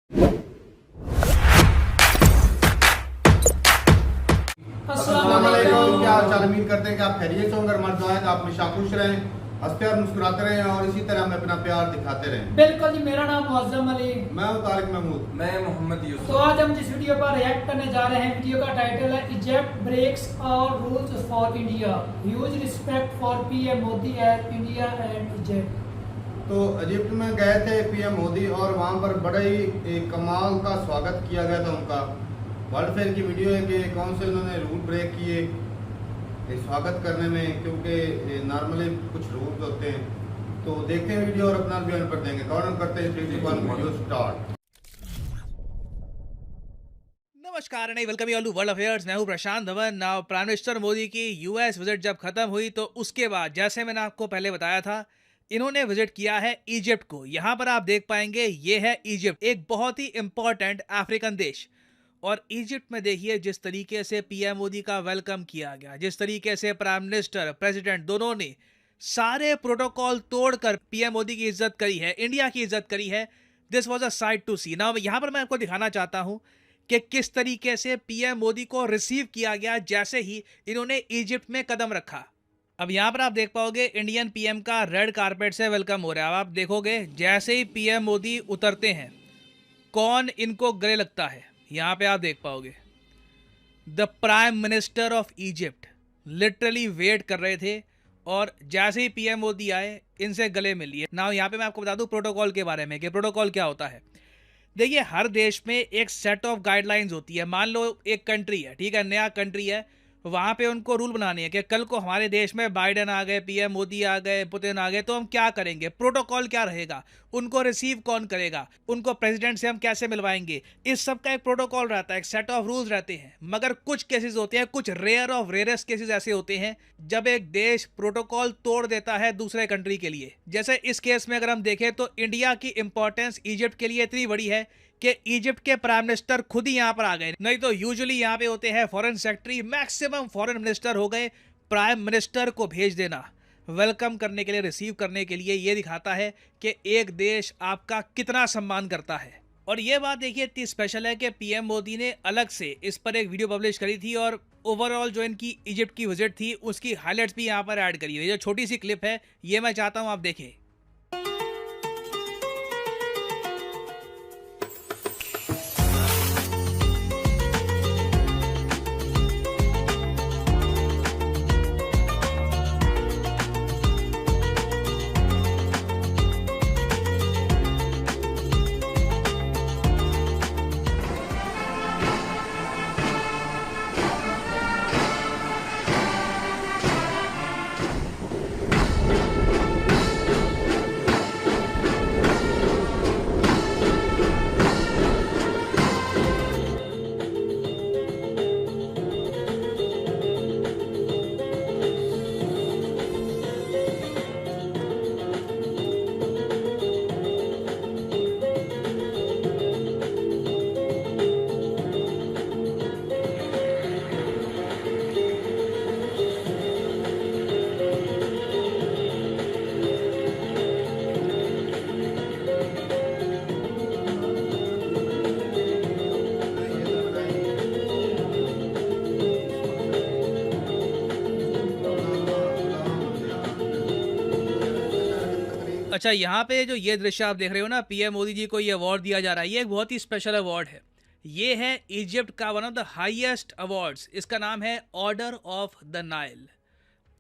अस्सलाम वालेकुम। क्या हाल चाल? उम्मीद करते हैं कि आप खैरियत से होंगे। हमारे दुआ है कि आप हमेशा खुश रहें, हंसते और मुस्कुराते रहें और इसी तरह हमें अपना प्यार दिखाते रहें। बिल्कुल जी, मेरा नाम मुअज्जम अली। मैं हूं तारिक महमूद। मैं मोहम्मद यूसुफ। तो आज हम जिस वीडियो पर रिएक्ट करने जा रहे हैं, वीडियो का टाइटल है Egypt breaks all rules for India, huge respect for PM Modi at India and Egypt. तो इजिप्ट में गए थे पीएम मोदी और वहां पर बड़ा ही एक कमाल का स्वागत किया गया था उनका। वर्ल्ड फेयर की वीडियो है कि कौन से उन्होंने रूल ब्रेक किए स्वागत करने में, क्योंकि नॉर्मली कुछ रूल्स होते हैं। तो देखते हैं वीडियो और अपना बयान कर देंगे। कौन करते हैं 3 2 1 वीडियो स्टार्ट। नमस्कार and welcome you all to world affairs. मैं हूं Prashant Dhawan. Now prime minister Modi की यूएस विजिट जब खत्म हुई तो उसके बाद, जैसे मैंने आपको पहले बताया था, इन्होंने विजिट किया है इजिप्ट को। यहां पर आप देख पाएंगे ये है इजिप्ट, एक बहुत ही इंपॉर्टेंट अफ्रीकन देश। और इजिप्ट में देखिए जिस तरीके से पीएम मोदी का वेलकम किया गया, जिस तरीके से प्राइम मिनिस्टर प्रेसिडेंट दोनों ने सारे प्रोटोकॉल तोड़कर पीएम मोदी की इज्जत करी है, इंडिया की इज्जत करी है। This was a sight to see. Now यहां पर मैं आपको दिखाना चाहता हूं कि किस तरीके से पीएम मोदी को रिसीव किया गया जैसे ही इन्होंने इजिप्ट में कदम रखा। अब यहां पर आप देख पाओगे इंडियन पीएम का रेड कारपेट से वेलकम हो रहा है। अब आप देखोगे जैसे ही पीएम मोदी उतरते हैं, कौन इनको गले लगता है। यहां पे आप देख पाओगे the prime minister of Egypt literally wait कर रहे थे और जैसे ही पीएम मोदी आए इनसे गले मिल लिए। नाउ यहाँ पे मैं आपको बता दूं प्रोटोकॉल के बारे में कि प्रोटोकॉल क्या होता है। देखिए, हर देश में एक सेट ऑफ गाइडलाइंस होती है। मान लो एक कंट्री है, ठीक है, नया कंट्री है, वहां पे उनको रूल बनाने हैं कि कल को हमारे देश में बाइडेन आ गए, पीएम मोदी आ गए, पुतिन आ गए, तो हम क्या करेंगे, प्रोटोकॉल क्या रहेगा, उनको रिसीव कौन करेगा, उनको प्रेसिडेंट से हम कैसे मिलवाएंगे। इस सब का एक प्रोटोकॉल रहता है, एक सेट ऑफ रूल्स रहते हैं। मगर कुछ केसेस होते हैं, कुछ रेयर ऑफ रेयरेस्ट केसेस ऐसे होते हैं जब एक देश प्रोटोकॉल तोड़ देता है दूसरे कंट्री के लिए। जैसे इस केस में अगर हम देखें तो इंडिया की इंपॉर्टेंस इजिप्ट के लिए इतनी बड़ी है कि इजिप्ट के प्राइम मिनिस्टर खुद ही यहां पर आ गए। नहीं तो यूजुअली यहां पे होते हैं foreign secretary, maximum foreign minister हो गए। प्राइम मिनिस्टर को भेज देना वेलकम करने के लिए, रिसीव करने के लिए, ये दिखाता है कि एक देश आपका कितना सम्मान करता है। और ये बात देखिए इतनी स्पेशल है कि पीएम मोदी ने अलग से इस पर एक वीडियो पब्लिश करी थी और ओवरऑल जो इनकी इजिप्ट की विजिट थी उसकी हाइलाइट्स भी यहाँ पर ऐड करी हुई है। जो छोटी सी क्लिप है ये मैं चाहता हूँ आप देखें। अच्छा, यहाँ पे जो ये दृश्य आप देख रहे हो ना, पीएम मोदी जी को ये अवार्ड दिया जा रहा है। ये एक बहुत ही स्पेशल अवार्ड है। ये है इजिप्ट का one of the highest awards. इसका नाम है order of the Nile.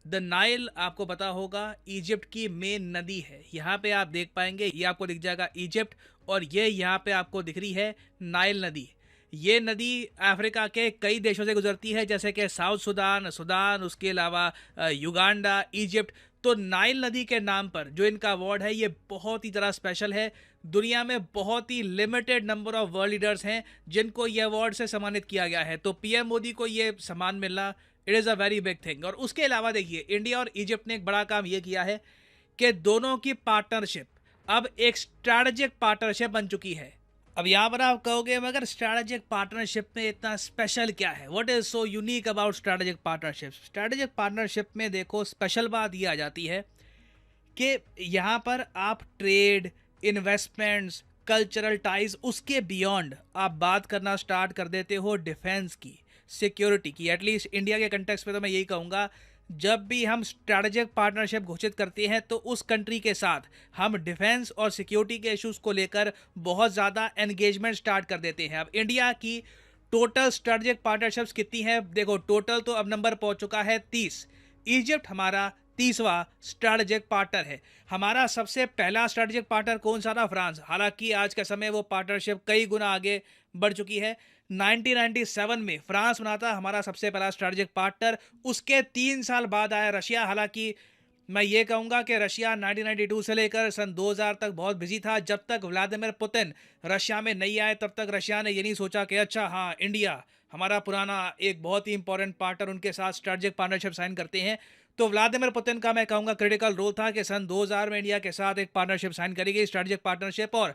The Nile आपको पता होगा इजिप्ट की मेन नदी है। यहाँ पे आप देख पाएंगे, ये आपको दिख जाएगा इजिप्ट, और ये यहाँ पे आपको दिख रही है नाइल नदी। ये नदी अफ्रीका के कई देशों से गुजरती है, जैसे कि साउथ सुडान, उसके अलावा युगांडा, इजिप्ट। तो नाइल नदी के नाम पर जो इनका अवार्ड है ये बहुत ही ज़्यादा स्पेशल है। दुनिया में बहुत ही limited number of world leaders हैं जिनको ये अवार्ड से सम्मानित किया गया है। तो पीएम मोदी को ये सम्मान मिलना, it is a very big thing. और उसके अलावा देखिए, इंडिया और इजिप्ट ने एक बड़ा काम ये किया है कि दोनों की पार्टनरशिप अब एक स्ट्रैटेजिक पार्टनरशिप बन चुकी है। अब यहाँ पर आप कहोगे मगर स्ट्रैटेजिक पार्टनरशिप में इतना स्पेशल क्या है, what is so unique about strategic partnership. Strategic partnership में देखो स्पेशल बात ये आ जाती है कि यहाँ पर आप ट्रेड, इन्वेस्टमेंट्स, कल्चरल टाइज, उसके बियॉन्ड आप बात करना स्टार्ट कर देते हो डिफेंस की, सिक्योरिटी की। एटलीस्ट इंडिया के कंटेक्स्ट में तो मैं यही कहूँगा, जब भी हम स्ट्रैटेजिक पार्टनरशिप घोषित करते हैं तो उस कंट्री के साथ हम डिफेंस और सिक्योरिटी के इश्यूज को लेकर बहुत ज़्यादा एंगेजमेंट स्टार्ट कर देते हैं। अब इंडिया की टोटल स्ट्रैटेजिक पार्टनरशिप्स कितनी है? देखो, टोटल तो अब नंबर पहुंच चुका है 30। इजिप्ट हमारा 30वां स्ट्रैटेजिक पार्टनर है। हमारा सबसे पहला स्ट्रैटेजिक पार्टनर कौन सा था? फ्रांस। हालांकि आज के समय वो पार्टनरशिप कई गुना आगे बढ़ चुकी है। 1997 में फ्रांस बना था हमारा सबसे पहला स्ट्रैटेजिक पार्टनर। उसके 3 साल बाद आया रशिया। हालांकि मैं ये कहूँगा कि रशिया 1992 से लेकर सन 2000 तक बहुत बिजी था। जब तक व्लादिमीर पुतिन रशिया में नहीं आए तब तक रशिया ने ये नहीं सोचा कि अच्छा हाँ, इंडिया हमारा पुराना एक बहुत ही इंपॉर्टेंट पार्टनर, उनके साथ स्ट्रैटेजिक पार्टनरशिप साइन करते हैं। तो व्लादिमीर पुतिन का मैं कहूँगा क्रिटिकल रोल था कि सन 2000 में इंडिया के साथ एक पार्टनरशिप साइन करी गई, स्ट्रैटेजिक पार्टनरशिप। और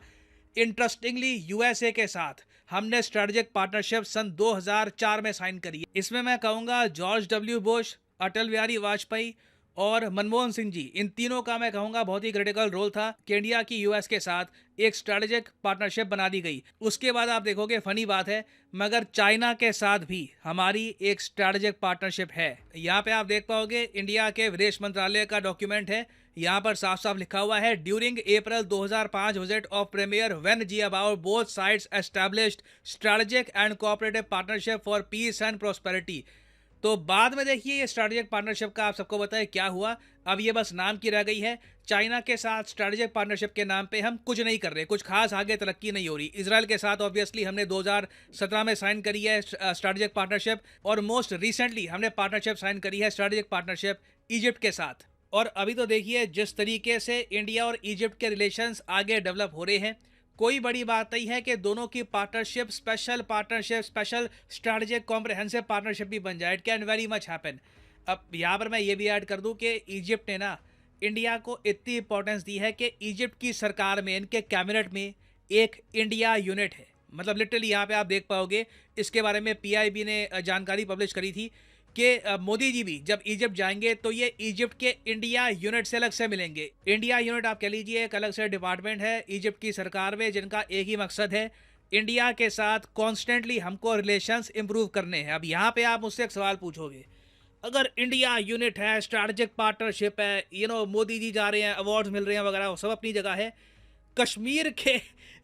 इंटरेस्टिंगली यूएसए के साथ हमने स्ट्रैटेजिक पार्टनरशिप सन 2004 में साइन करी है। इसमें मैं कहूँगा George W Bush, Atal Bihari Vajpayee और मनमोहन सिंह जी, इन तीनों का मैं कहूँगा बहुत ही क्रिटिकल रोल था कि इंडिया की यूएस के साथ एक स्ट्रैटेजिक पार्टनरशिप बना दी गई। उसके बाद आप देखोगे, फनी बात है, मगर चाइना के साथ भी हमारी एक स्ट्रैटेजिक पार्टनरशिप है। यहाँ पे आप देख पाओगे इंडिया के विदेश मंत्रालय का डॉक्यूमेंट है। यहाँ पर साफ साफ लिखा हुआ है, during April 2005 visit of premier Wen Jiabao both sides established strategic and cooperative partnership for peace and prosperity. तो बाद में देखिए ये स्ट्रैटेजिक पार्टनरशिप का आप सबको बताएं क्या हुआ। अब ये बस नाम की रह गई है। चाइना के साथ स्ट्रैटेजिक पार्टनरशिप के नाम पे हम कुछ नहीं कर रहे, कुछ खास आगे तरक्की नहीं हो रही। इजराइल के साथ ऑब्वियसली हमने 2017 में साइन करी है स्ट्रैटेजिक पार्टनरशिप, और मोस्ट रिसेंटली हमने पार्टनरशिप साइन करी है स्ट्रैटेजिक पार्टनरशिप इजिप्ट के साथ। और अभी तो देखिए जिस तरीके से इंडिया और इजिप्ट के रिलेशंस आगे डेवलप हो रहे हैं, कोई बड़ी बात नहीं है कि दोनों की partnership, special strategic comprehensive partnership भी बन जाए। It can very much happen. अब यहाँ पर मैं ये भी ऐड कर दूं कि इजिप्ट ने ना इंडिया को इतनी इंपॉर्टेंस दी है कि इजिप्ट की सरकार में, इनके कैबिनेट में एक इंडिया यूनिट है। मतलब लिटरली यहाँ पे आप देख पाओगे, इसके बारे में PIB ने जानकारी पब्लिश करी थी कि मोदी जी भी जब इजिप्ट जाएंगे तो ये इजिप्ट के इंडिया यूनिट से अलग से मिलेंगे। इंडिया यूनिट आप कह लीजिए एक अलग से डिपार्टमेंट है इजिप्ट की सरकार में, जिनका एक ही मकसद है, इंडिया के साथ कॉन्स्टेंटली हमको रिलेशंस इंप्रूव करने हैं। अब यहाँ पे आप मुझसे एक सवाल पूछोगे, अगर इंडिया यूनिट है, स्ट्रैटेजिक पार्टनरशिप है, मोदी जी जा रहे हैं, अवार्ड्स मिल रहे हैं वगैरह, वो सब अपनी जगह है, कश्मीर के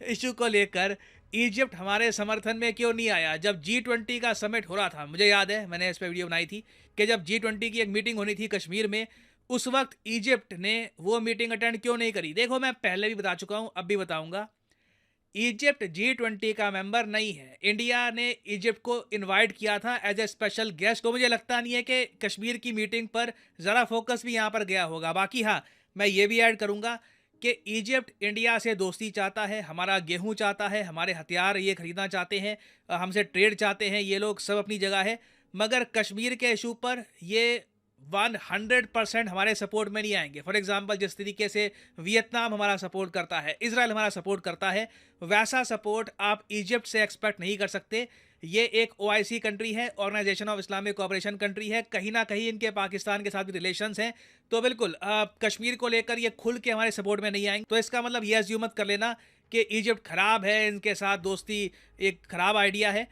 इशू को लेकर इजिप्ट हमारे समर्थन में क्यों नहीं आया? जब G20 का समिट हो रहा था, मुझे याद है मैंने इस पर वीडियो बनाई थी कि जब G20 की एक मीटिंग होनी थी कश्मीर में, उस वक्त इजिप्ट ने वो मीटिंग अटेंड क्यों नहीं करी? देखो, मैं पहले भी बता चुका हूँ, अब भी बताऊंगा, इजिप्ट G20 का मेंबर नहीं है। इंडिया ने इजिप्ट को इनवाइट किया था एज ए स्पेशल गेस्ट। तो मुझे लगता नहीं है कि कश्मीर की मीटिंग पर ज़रा फोकस भी यहाँ पर गया होगा। बाकी हाँ, मैं ये भी ऐड करूँगा कि इजिप्ट इंडिया से दोस्ती चाहता है, हमारा गेहूं चाहता है, हमारे हथियार ये खरीदना चाहते हैं, हमसे ट्रेड चाहते हैं, ये लोग सब अपनी जगह है। मगर कश्मीर के इशू पर ये 100% हमारे सपोर्ट में नहीं आएंगे। फॉर एग्जांपल, जिस तरीके से वियतनाम हमारा सपोर्ट करता है, इजराइल हमारा सपोर्ट करता है, वैसा सपोर्ट आप इजिप्ट से एक्सपेक्ट नहीं कर सकते। ये एक OIC कंट्री है, organization of Islamic cooperation country है, कहीं ना कहीं इनके पाकिस्तान के साथ भी रिलेशंस हैं। तो बिल्कुल कश्मीर को लेकर ये खुल के हमारे सपोर्ट में नहीं आएंगे। तो इसका मतलब ये अज्यूम मत कर लेना कि इजिप्ट खराब है, इनके साथ दोस्ती एक खराब आइडिया है।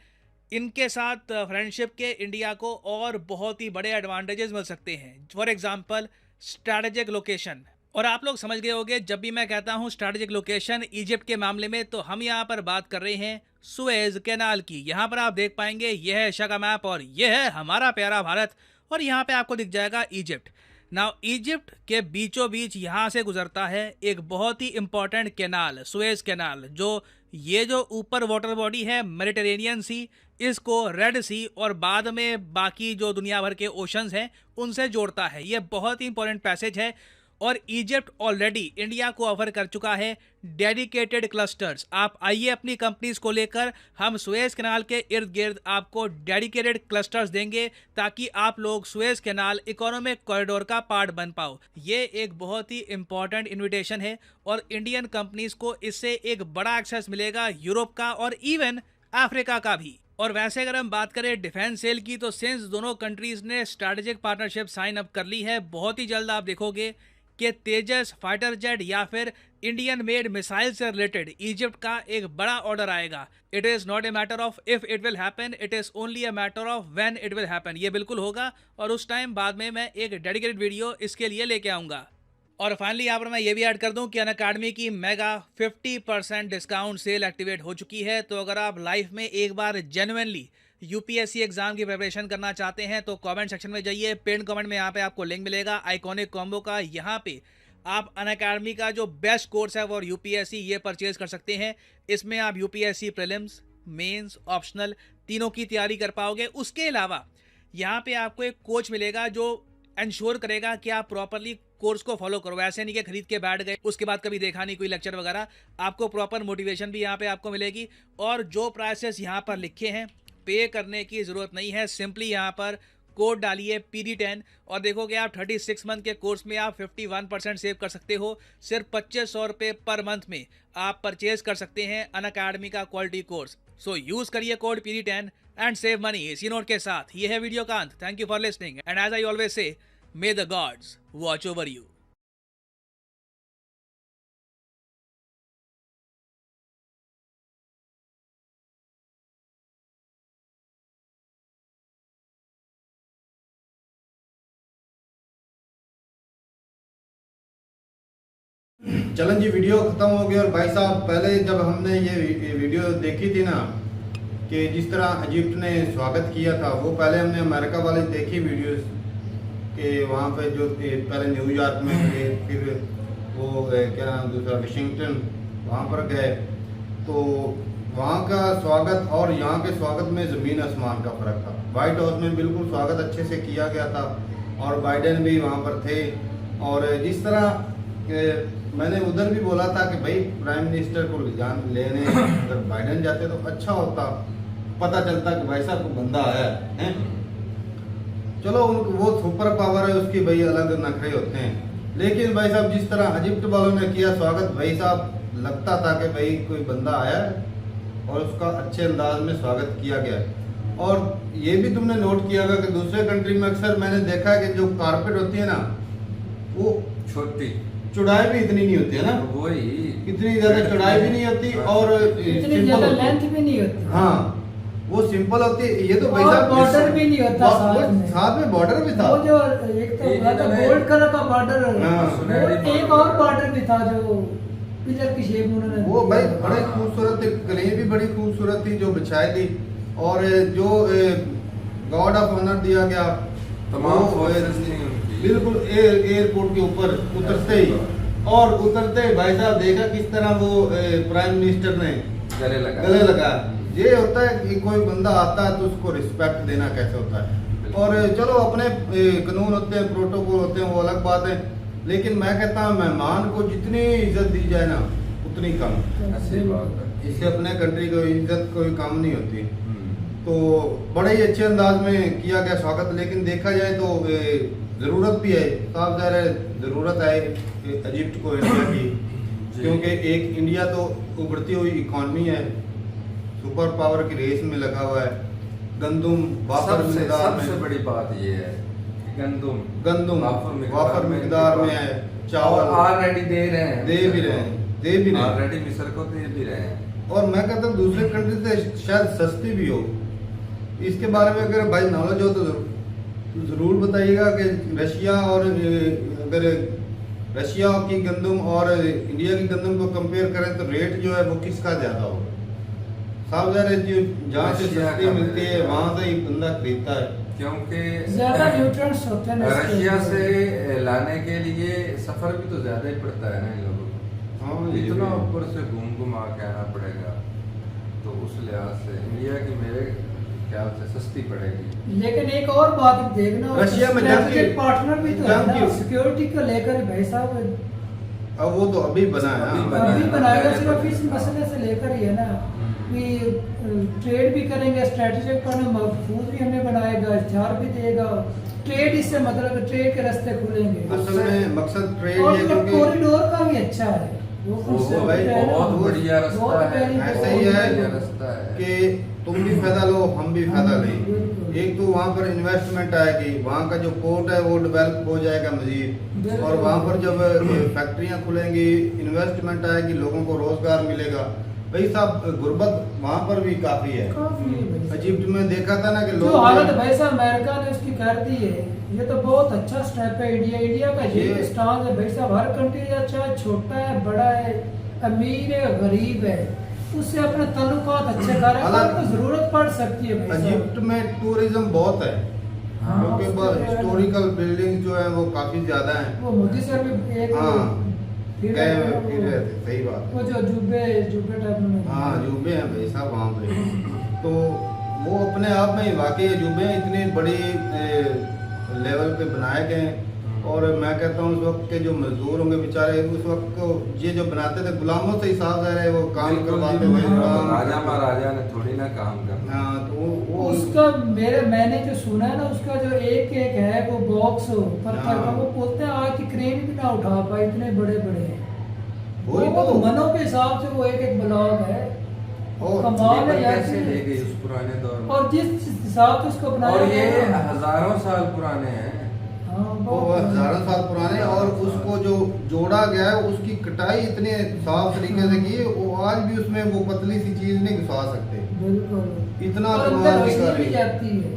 इनके साथ फ्रेंडशिप के इंडिया को और बहुत ही बड़े एडवांटेजेस मिल सकते हैं। For example, strategic location. और आप लोग समझ गए होंगे, जब भी मैं कहता हूँ स्ट्रैटेजिक लोकेशन इजिप्ट के मामले में, तो हम यहाँ पर बात कर रहे हैं सुएज कैनाल की। यहाँ पर आप देख पाएंगे यह है एशिया का मैप और यह है हमारा प्यारा भारत, और यहाँ पे आपको दिख जाएगा इजिप्ट। नाउ इजिप्ट के बीचों बीच यहाँ से गुजरता है एक बहुत ही इंपॉर्टेंट कैनाल, सुएज कैनाल, जो ये जो ऊपर वाटर बॉडी है मेडिटेरेनियन सी, इसको रेड सी और बाद में बाकी जो दुनिया भर के ओशंस हैं उनसे जोड़ता है। ये बहुत ही इंपॉर्टेंट पैसेज है। और इजिप्ट ऑलरेडी इंडिया को ऑफर कर चुका है डेडिकेटेड क्लस्टर्स। आप आइए अपनी कंपनीज को लेकर, हम सुएज कैनाल के इर्द गिर्द आपको डेडिकेटेड क्लस्टर्स देंगे ताकि आप लोग सुएज कैनाल इकोनॉमिक कॉरिडोर का पार्ट बन पाओ। ये एक बहुत ही इंपॉर्टेंट इन्विटेशन है और इंडियन कंपनीज को इससे एक बड़ा एक्सेस मिलेगा यूरोप का और इवन अफ्रीका का भी। और वैसे अगर हम बात करें डिफेंस सेल की, तो सिंस दोनों कंट्रीज ने स्ट्रैटेजिक पार्टनरशिप साइन अप कर ली है, बहुत ही जल्द आप देखोगे कि तेजस फाइटर जेट या फिर इंडियन मेड मिसाइल से रिलेटेड इजिप्ट का एक बड़ा ऑर्डर आएगा। It is not a matter of if it will happen, it is only a matter of when it will happen. ये बिल्कुल होगा और उस टाइम बाद में मैं एक डेडिकेटेड वीडियो इसके लिए लेके आऊंगा। और फाइनली यहाँ पर मैं ये भी ऐड कर दूं कि अनअकैडमी की मेगा 50% डिस्काउंट सेल एक्टिवेट हो चुकी है। तो अगर आप लाइफ में एक बार जेन्युइनली यूपीएससी एग्जाम की प्रिपरेशन करना चाहते हैं तो कमेंट सेक्शन में जाइए, पिन कमेंट में यहाँ पे आपको लिंक मिलेगा आइकॉनिक कॉम्बो का। यहाँ पे आप अनअकैडमी का जो बेस्ट कोर्स है वो यूपीएससी ये परचेज कर सकते हैं। इसमें आप यूपीएससी प्रीलिम्स, मेंस, ऑप्शनल तीनों की तैयारी कर पाओगे। उसके अलावा यहाँ पे आपको एक कोच मिलेगा जो इंश्योर करेगा कि आप प्रॉपरली कोर्स को फॉलो करो। ऐसे नहीं कि खरीद के बैठ गए उसके बाद कभी देखा नहीं कोई लेक्चर वगैरह। आपको प्रॉपर मोटिवेशन भी यहाँ पे आपको मिलेगी। और जो प्राइसेस यहाँ पर लिखे हैं पे करने की ज़रूरत नहीं है। सिंपली यहाँ पर कोड डालिए PD10 और देखोगे आप 36 मंथ के कोर्स में आप 51% सेव कर सकते हो। सिर्फ 2500 रुपये पर मंथ में आप परचेज कर सकते हैं अनअकैडमी का क्वालिटी कोर्स। सो यूज़ करिए code PD10 and save money. इसी नोट के साथ ये है वीडियो का अंत। Thank you for listening and as I always say, may the gods watch over you. चलन जी, वीडियो खत्म हो गया। और भाई साहब, पहले जब हमने ये वीडियो देखी थी ना कि जिस तरह इजिप्ट ने स्वागत किया था, वो पहले हमने अमेरिका वाले देखी वीडियोस कि वहाँ पे जो पहले न्यूयॉर्क में गए, फिर वो क्या नाम दूसरा वाशिंगटन, वहाँ पर गए। तो वहाँ का स्वागत और यहाँ के स्वागत में ज़मीन आसमान का फ़र्क था। वाइट हाउस में बिल्कुल स्वागत अच्छे से किया गया था और बाइडेन भी वहाँ पर थे। और जिस तरह मैंने उधर भी बोला था कि भाई प्राइम मिनिस्टर को जान लेने अगर बाइडेन जाते तो अच्छा होता, पता चलता कि भाई साहब को बंदा आया है। चलो वो सुपर पावर है उसकी, भाई अलग नखरे होते हैं। लेकिन भाई साहब जिस तरह इजिप्ट वालों ने किया स्वागत, भाई साहब लगता था कि भाई कोई बंदा आया है और उसका अच्छे अंदाज में स्वागत किया गया। और ये भी तुमने नोट किया होगा कि दूसरे कंट्री में अक्सर मैंने देखा है कि जो कारपेट होती है ना, वो छोटी, चौड़ाई भी इतनी नहीं होती है ना, वही इतनी ज्यादा चौड़ाई भी नहीं होती और इतनी ज्यादा लेंथ भी नहीं होती। हाँ, वो सिंपल होती है। ये तो भाई और साहब बॉर्डर भी नहीं होता साथ में बॉर्डर भी था। वो जो एक तो गोल्ड कलर का बॉर्डर, हाँ, एक और बॉर्डर भी था जो पिलर की शेप में उन्होंने, वो भाई बड़े खूबसूरत थे। कलें भी बड़ी खूबसूरत थी जो बिछाई थी। और जो गॉड ऑफ ऑनर दिया गया तमाम फोर्सेस नहीं उनकी, बिल्कुल एयरपोर्ट के ऊपर उतरते ही और उतरते भाई साहब देखा किस तरह वो प्राइम मिनिस्टर ने गले लगा। ये होता है कि कोई बंदा आता है तो उसको रिस्पेक्ट देना कैसे होता है। और चलो अपने कानून होते हैं, प्रोटोकॉल होते हैं, वो अलग बात है। लेकिन मैं कहता हूँ मेहमान को जितनी इज्जत दी जाए ना उतनी कम। ऐसी बात है, इससे अपने कंट्री को इज्जत कोई कम नहीं होती। तो बड़े ही अच्छे अंदाज में किया गया स्वागत। लेकिन देखा जाए तो ज़रूरत भी है, साफ ज़ाहिर है ज़रूरत है इजिप्ट को इंडिया की, क्योंकि एक इंडिया तो उभरती हुई इकॉनमी है, सुपर पावर की रेस में लगा हुआ है। गंदम वाफर मिकदार में, सबसे बड़ी बात ये है कि गंदम वाफर मिकदार में है। चावल ऑलरेडी दे भी रहे हैं ऑलरेडी मिस्र को दे भी रहे हैं। और मैं कहता हूँ दूसरे कंट्री से शायद सस्ती भी हो। इसके बारे में अगर भाई नॉलेज हो तो ज़रूर बताइएगा कि रशिया और अगर रशिया की गंदम और इंडिया की गंदम को कंपेयर करें तो रेट जो है वो किसका ज़्यादा होगा। साफ ज़ाहिर है जहाँ से सस्ती मिलती है वहाँ से ही बंदा खरीदता है, क्योंकि ज्यादा न्यूट्रिएंट्स होते हैं रशिया से लाने के लिए सफर भी तो ज्यादा ही पड़ता है ना इन लोगों को। हाँ, इतना ऊपर से घूम आके आना पड़ेगा, तो उस लिहाज से इंडिया की मेरे ख्याल से सस्ती पड़ेगी। लेकिन एक और बात देखना, रशिया में स्ट्रेटेजिक पार्टनर भी तो है जंग ना की- सिक्योरिटी को लेकर भाई साहब। अब वो तो अभी बना है अभी बनाएगा, सिर्फ इस मसले से लेकर ही है ना कि ट्रेड भी करेंगे, स्ट्रेटेजिक पार्टनर महफूज भी हमें बनाएगा, इश्तिहार भी देगा। ट्रेड इससे मतलब ट्रेड के रास्ते खुलेंगे। असल में मकसद ट्रेड और है, क्योंकि कॉरिडोर का भी अच्छा है, वो भाई बहुत बढ़िया रास्ता है, ऐसा ही है बढ़िया रास्ता है कि तुम भी फायदा लो, हम भी फायदा लें। एक तो वहाँ पर इन्वेस्टमेंट आएगी, वहाँ का जो पोर्ट है वो डेवलप हो जाएगा मजीद, और वहाँ पर जब फैक्ट्रियाँ खुलेंगी, इन्वेस्टमेंट आएगी, लोगों को रोजगार मिलेगा। भाई साहब गुर्बत वहाँ पर भी काफी है। इजिप्ट में देखा था ना कि जो लोग हालत वैसा अमेरिका ने उसकी कर दी है, ये तो बहुत अच्छा स्टेप है। इंडिया का ये स्टांस है भाई साहब, हर कंट्री अच्छा है, छोटा है, बड़ा है, अमीर है, गरीब है, उससे अपने ताल्लुकात अच्छे करें, तो जरूरत पड़ सकती है भाई साहब। इजिप्ट में टूरिज्म बहुत है, क्योंकि हिस्टोरिकल बिल्डिंग जो है वो काफी ज्यादा है। वो मोदी सर भी एक फिर रहते, सही बात। वो जो जुब्बे टाइप में, हाँ जुब्बे हैं भाई साहब वहाँ पे, तो वो अपने आप में वाकई जुब्बे इतनी बड़ी लेवल पे बनाए गए हैं। और मैं कहता हूँ उस वक्त के जो मजदूर होंगे बेचारे, उस वक्त को ये जो बनाते थे गुलामों से ही साफ रहे, वो काम करवाते थे। राजा महाराजा ने थोड़ी ना काम करना। हाँ तो वो उसका मैंने जो सुना है ना, उसका जो एक है वो बॉक्स पत्थर का, वो बोलते हैं आज की क्रेन भी ना उठा पाए, इतने बड़े बड़े हैं। वो तो मनों के हिसाब से वो एक ब्लॉक है, कमाल है यार। कैसे ले गई उस पुराने दौर में, और जिस हिसाब से उसको बनाया, और ये हजारों साल पुराने हैं। वो हजारों साल पुराने, और उसको जो जोड़ा गया है उसकी कटाई इतने साफ तरीके से की है, वो आज भी उसमें वो पतली सी चीज नहीं घुसा सकते। बिल्कुल इतना कमाल की जाती है,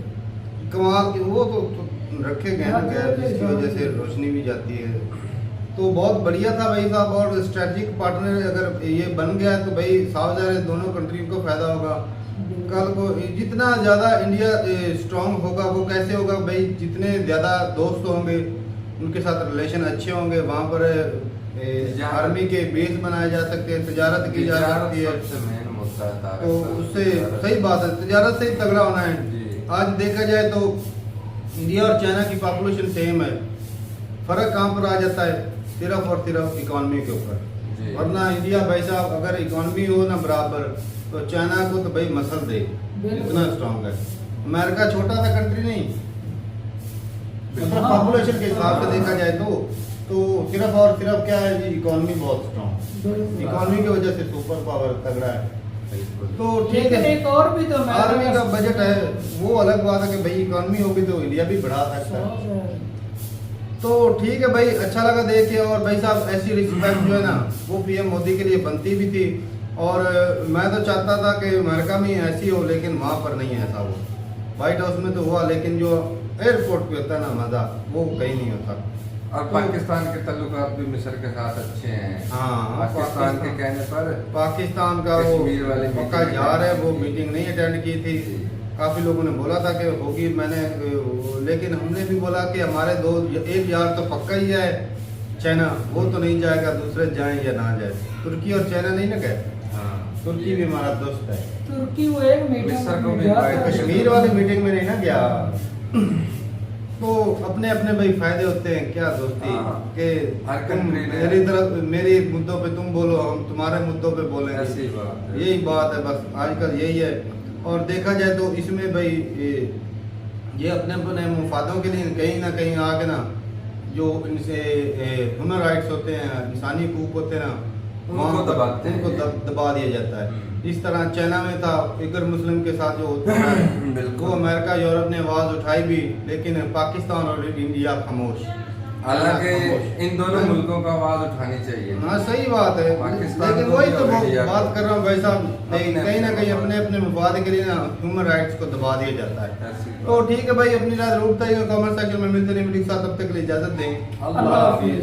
कमाल की। वो तो रखे गए हैं गैर, जिसकी वजह से रोशनी भी जाती है। तो बहुत बढ़िया था भाई साहब, और स्ट्रेटेजिक पार्टनर अगर ये बन गया है तो भाई साफ ज़ाहिर है दोनों कंट्री को फायदा होगा। कल को जितना ज़्यादा इंडिया स्ट्रांग होगा, वो कैसे होगा भाई, जितने ज़्यादा दोस्त होंगे, उनके साथ रिलेशन अच्छे होंगे, वहाँ पर आर्मी के बेस बनाए जा सकते हैं, तजारत की जा सकती है। तो उससे सही बात है, तजारत से ही तगड़ा होना है। आज देखा जाए तो इंडिया और चाइना की पॉपुलेशन सेम है, फर्क कहाँ पर आ जाता है, सिर्फ और सिर्फ इकोनॉमी के ऊपर। वरना इंडिया भाई साहब अगर इकोनॉमी हो ना बराबर, तो चाइना को तो भाई मसल दे, इतना स्ट्रांग है। अमेरिका छोटा सा कंट्री नहीं, मतलब पॉपुलेशन के हिसाब से देखा जाए तो सिर्फ और सिर्फ क्या है जी, इकोनॉमी बहुत स्ट्रांग, इकोनॉमी की वजह से सुपर पावर तगड़ा है। तो ठीक है, एक और भी तो आर्मी का बजट है, वो अलग बात है कि भाई इकोनॉमी होगी तो इंडिया भी बढ़ा सकता है। तो ठीक है भाई, अच्छा लगा देख के। और भाई साहब ऐसी रिस्पेक्ट जो है ना वो पीएम मोदी के लिए बनती भी थी, और मैं तो चाहता था कि अमेरिका में ऐसी हो, लेकिन वहाँ पर नहीं है ऐसा। वो व्हाइट हाउस में तो हुआ, लेकिन जो एयरपोर्ट पे होता है ना मजा, वो कहीं नहीं होता। और पाकिस्तान के ताल्लुकात भी मिस्र के साथ अच्छे हैं। हाँ, पाकिस्तान के कहने पर पाकिस्तान का वो पक्का यार है, वो मीटिंग नहीं अटेंड की थी। काफ़ी लोगों ने बोला था कि होगी, लेकिन हमने भी बोला कि हमारे एक यार तो पक्का ही है चाइना, वो तो नहीं जाएगा, दूसरे जाएं या ना जाए। तुर्की और चाइना नहीं ना गए, तुर्की भी हमारा दोस्त है। तुर्की वो एक मीटिंग कश्मीर वाली मीटिंग में नहीं ना गया। तो अपने अपने भाई फायदे होते हैं, क्या दोस्ती के मेरी तरफ मेरे मुद्दों पे तुम बोलो, हम तुम्हारे मुद्दों पे बोलेंगे, यही बात है बस, आजकल यही है। और देखा जाए तो इसमें भाई ये अपने अपने मुफादों के लिए कहीं ना कहीं आके ना, जो इनसे ह्यूमन राइट्स होते हैं, इंसानी हकूक होते हैं ना, उनको दबा दिया जाता है। इस तरह चाइना में था इगर मुस्लिम के साथ जो होता है वो अमेरिका यूरोप ने आवाज उठाई भी, लेकिन पाकिस्तान और इंडिया खामोश। हालांकि इन दोनों मुल्कों का आवाज उठानी चाहिए। हाँ सही बात है, लेकिन वही तो बात कर रहा हूँ भाई साहब, कहीं ना कहीं अपने अपने मफाद के लिए ना ह्यूमन राइट्स को दबा दिया जाता है। तो ठीक है भाई, अपनी राय जरूर बताइए कमेंट सेक्शन में। मिलते नहीं, तब तक के लिए इजाजत दें, अल्लाह हाफिज।